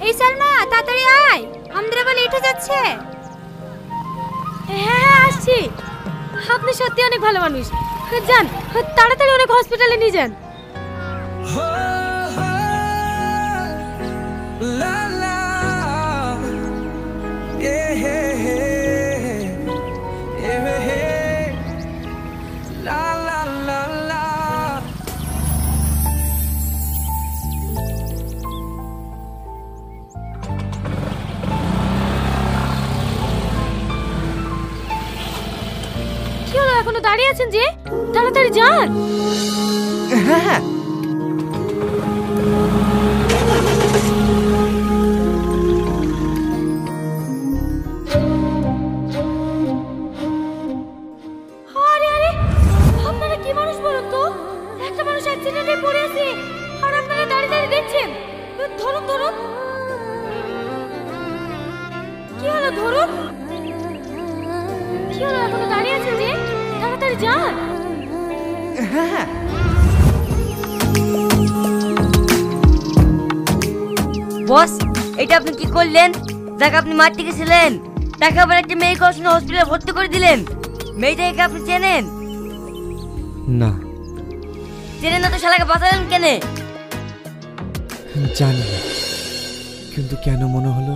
এই সালমা তাড়াতাড়ি আয়, আমাদের আবার লেট হয়ে যাচ্ছে। হ্যাঁ আসছি। আপনি সত্যি অনেক ভালো মানুষ। যান তাড়াতাড়ি অনেক হসপিটালে নিয়ে যান। কি হলো, এখনো দাঁড়িয়ে আছেন যে? তাড়াতাড়ি যান। হ্যাঁ হ্যাঁ আরে আরে, আপনারা কি মানুষ বলুন তো? একটা মানুষ অ্যাক্সিডেন্টে পড়ে আছে আর আপনারা দাঁড়িয়ে দাঁড়িয়ে দেখছেন। ধরুন ধরুন। কি হলো, ধরুন। কি হলো, এখনো দাঁড়িয়ে আছেন যে? তাড়াতাড়ি যান। হ্যাঁ হ্যাঁ বস, এটা আপনি কি করলেন? যাকে আপনি মারতে গেছিলেন তাকে আবার একটা মেয়েকে হসপিটালে ভর্তি করে দিলেন। মেয়েটাকে আপনি চেনেন? না চেনেন না তো শালাকে বাঁচালেন কেন? জানি না, কিন্তু কেন মনে হলো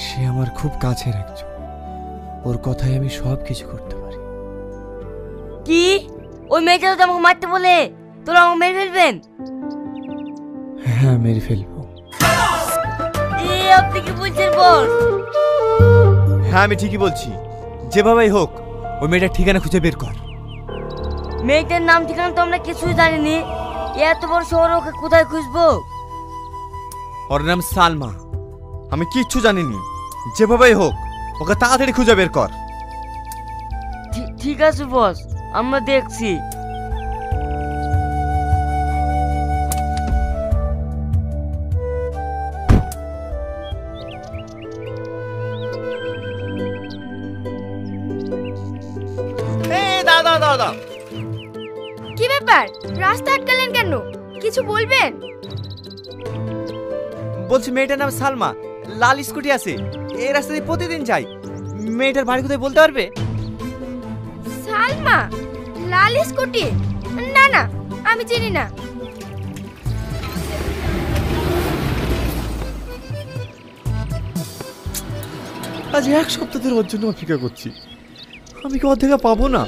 সে আমার খুব কাছের একজন। ওর কথায় আমি সব কিছু করতে পারি। কি? ওই মেয়েটা তো আমাকে মারতে বলে তোরা আমাকে মেরে ফেলবেন? হ্যাঁ মেরে ফেলবো। আপনি কি বলছেন বস? হ্যাঁ আমি ঠিকই বলছি, যেভাবেই হোক ওই মেয়েটার ঠিকানা খুঁজে বের কর। মেয়েটার নাম ঠিকানা তো আমরা কিছুই জানিনি। এত বড় শহর, ওকে কোথায় খুঁজবো? ওর নাম সালমা। আমি কিচ্ছু জানিনি, যেভাবেই হোক ওকে তাড়াতাড়ি খুঁজে বের কর। ঠিক আছে বস, আমরা দেখছি। দাদা কি ব্যাপার, রাস্তা আটকালেন কেন? কিছু বলবেন? বলছি মেয়েটার নাম সালমা, লাল স্কুটি আছে, এই রাস্তা দিয়ে প্রতিদিন যাই। মেয়েটার বাড়ি কোথায় বলতে পারবে? সালমা, লাল স্কুটি? না না, আমি চিনি না। আজ এক সপ্তাহ ধরে ওর জন্য অপেক্ষা করছি, আমি কি ওর দেখা পাবো না?